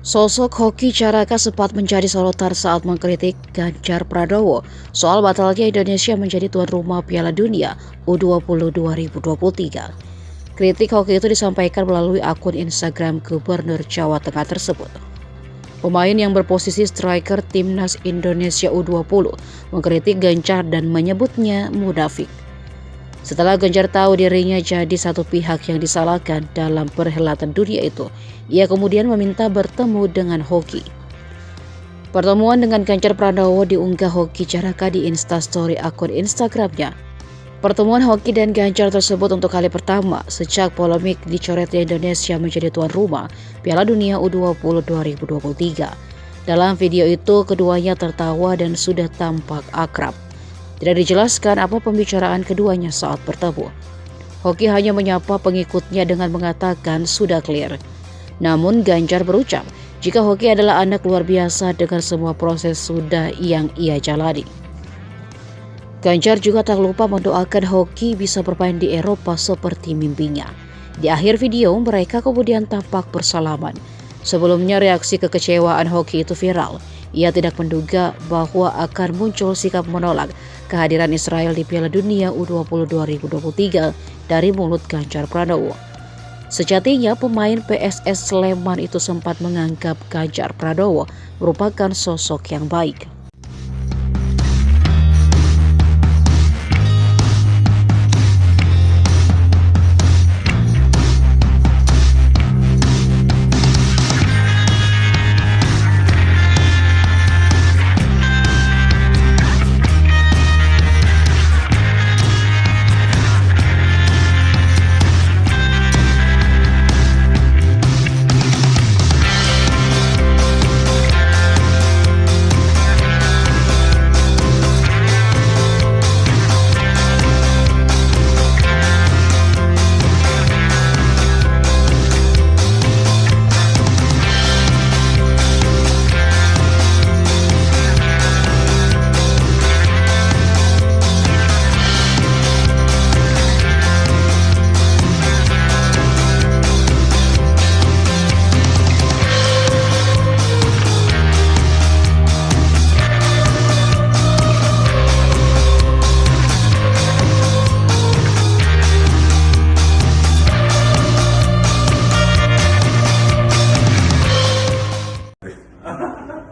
Sosok Hoki Caraka sempat menjadi sorotan saat mengkritik Ganjar Pranowo soal batalnya Indonesia menjadi tuan rumah Piala Dunia U20 2023. Kritik Hoki itu disampaikan melalui akun Instagram Gubernur Jawa Tengah tersebut. Pemain yang berposisi striker timnas Indonesia U20 mengkritik Ganjar dan menyebutnya munafik. Setelah Ganjar tahu dirinya jadi satu pihak yang disalahkan dalam perhelatan dunia itu, ia kemudian meminta bertemu dengan Hoki. Pertemuan dengan Ganjar Pranowo diunggah Hoki Caraka di Instastory akun Instagramnya. Pertemuan Hoki dan Ganjar tersebut untuk kali pertama sejak polemik dicoretnya Indonesia menjadi tuan rumah Piala Dunia U20 2023. Dalam video itu, keduanya tertawa dan sudah tampak akrab. Tidak dijelaskan apa pembicaraan keduanya saat bertemu. Hoki hanya menyapa pengikutnya dengan mengatakan sudah clear. Namun Ganjar berucap jika Hoki adalah anak luar biasa dengan semua proses sudah yang ia jalani. Ganjar juga tak lupa mendoakan Hoki bisa bermain di Eropa seperti mimpinya. Di akhir video mereka kemudian tampak bersalaman. Sebelumnya reaksi kekecewaan Hoki itu viral. Ia tidak menduga bahwa akan muncul sikap menolak kehadiran Israel di Piala Dunia U20 2023 dari mulut Ganjar Pranowo. Sejatinya pemain PSS Sleman itu sempat menganggap Ganjar Pranowo merupakan sosok yang baik.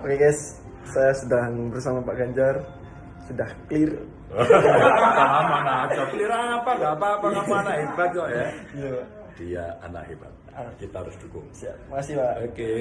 Oke guys, saya sedang bersama Pak Ganjar, sudah clear. Mana aja clear apa, gak apa-apa, kamu anak hebat kok ya. Iya Pak. Dia anak hebat, kita harus dukung. Siap, makasih Pak. Oke.